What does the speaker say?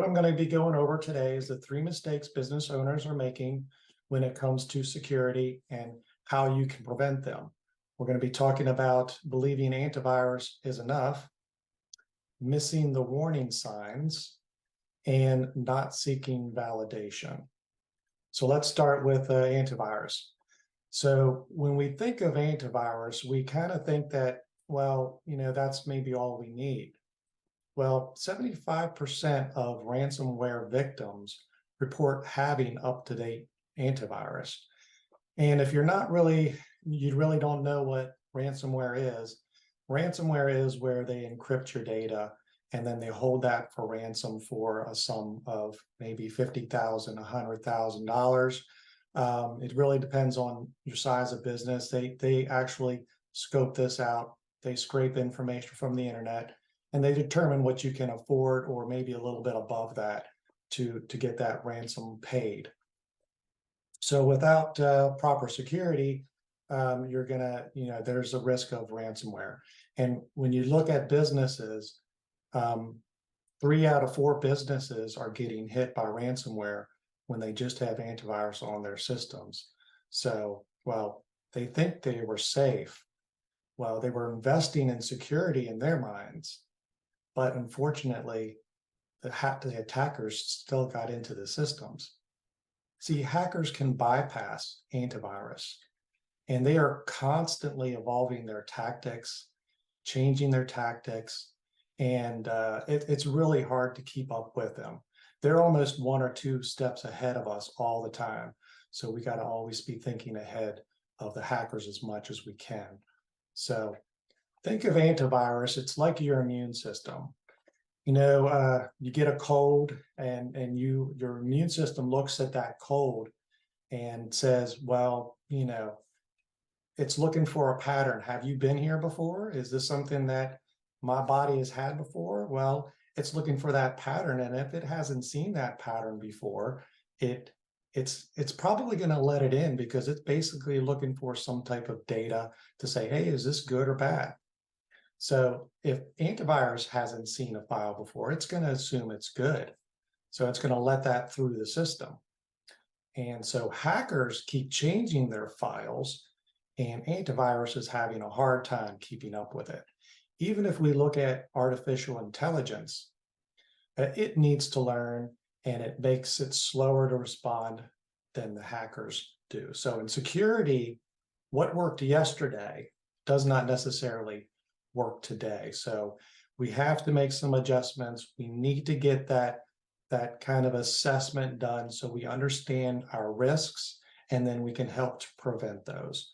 What I'm going to be going over today is the 3 mistakes business owners are making when it comes to security and how you can prevent them. We're going to be talking about believing antivirus is enough, missing the warning signs, and not seeking validation. So let's start with antivirus. So when we think of antivirus, we kind of think that, well, that's maybe all we need. Well, 75% of ransomware victims report having up-to-date antivirus. And if you really don't know what ransomware is where they encrypt your data and then they hold that for ransom for a sum of maybe $50,000, $100,000. It really depends on your size of business. They actually scope this out. They scrape information from the internet and they determine what you can afford, or maybe a little bit above that to get that ransom paid. So without proper security, there's a risk of ransomware. And when you look at businesses, 3 out of 4 businesses are getting hit by ransomware when they just have antivirus on their systems. So, well, they think they were safe. Well, they were investing in security in their minds. But unfortunately, the attackers still got into the systems. See, hackers can bypass antivirus, and they are constantly evolving their tactics, changing their tactics, and it's really hard to keep up with them. They're almost 1 or 2 steps ahead of us all the time. So we got to always be thinking ahead of the hackers as much as we can. So think of antivirus, it's like your immune system. You get a cold and your immune system looks at that cold and says, well, it's looking for a pattern. Have you been here before? Is this something that my body has had before? Well, it's looking for that pattern. And if it hasn't seen that pattern before, it's probably going to let it in, because it's basically looking for some type of data to say, hey, is this good or bad? So if antivirus hasn't seen a file before, it's going to assume it's good. So it's going to let that through the system. And so hackers keep changing their files, and antivirus is having a hard time keeping up with it. Even if we look at artificial intelligence, it needs to learn, and it makes it slower to respond than the hackers do. So in security, what worked yesterday does not necessarily work today. So we have to make some adjustments. We need to get that kind of assessment done so we understand our risks, and then we can help to prevent those.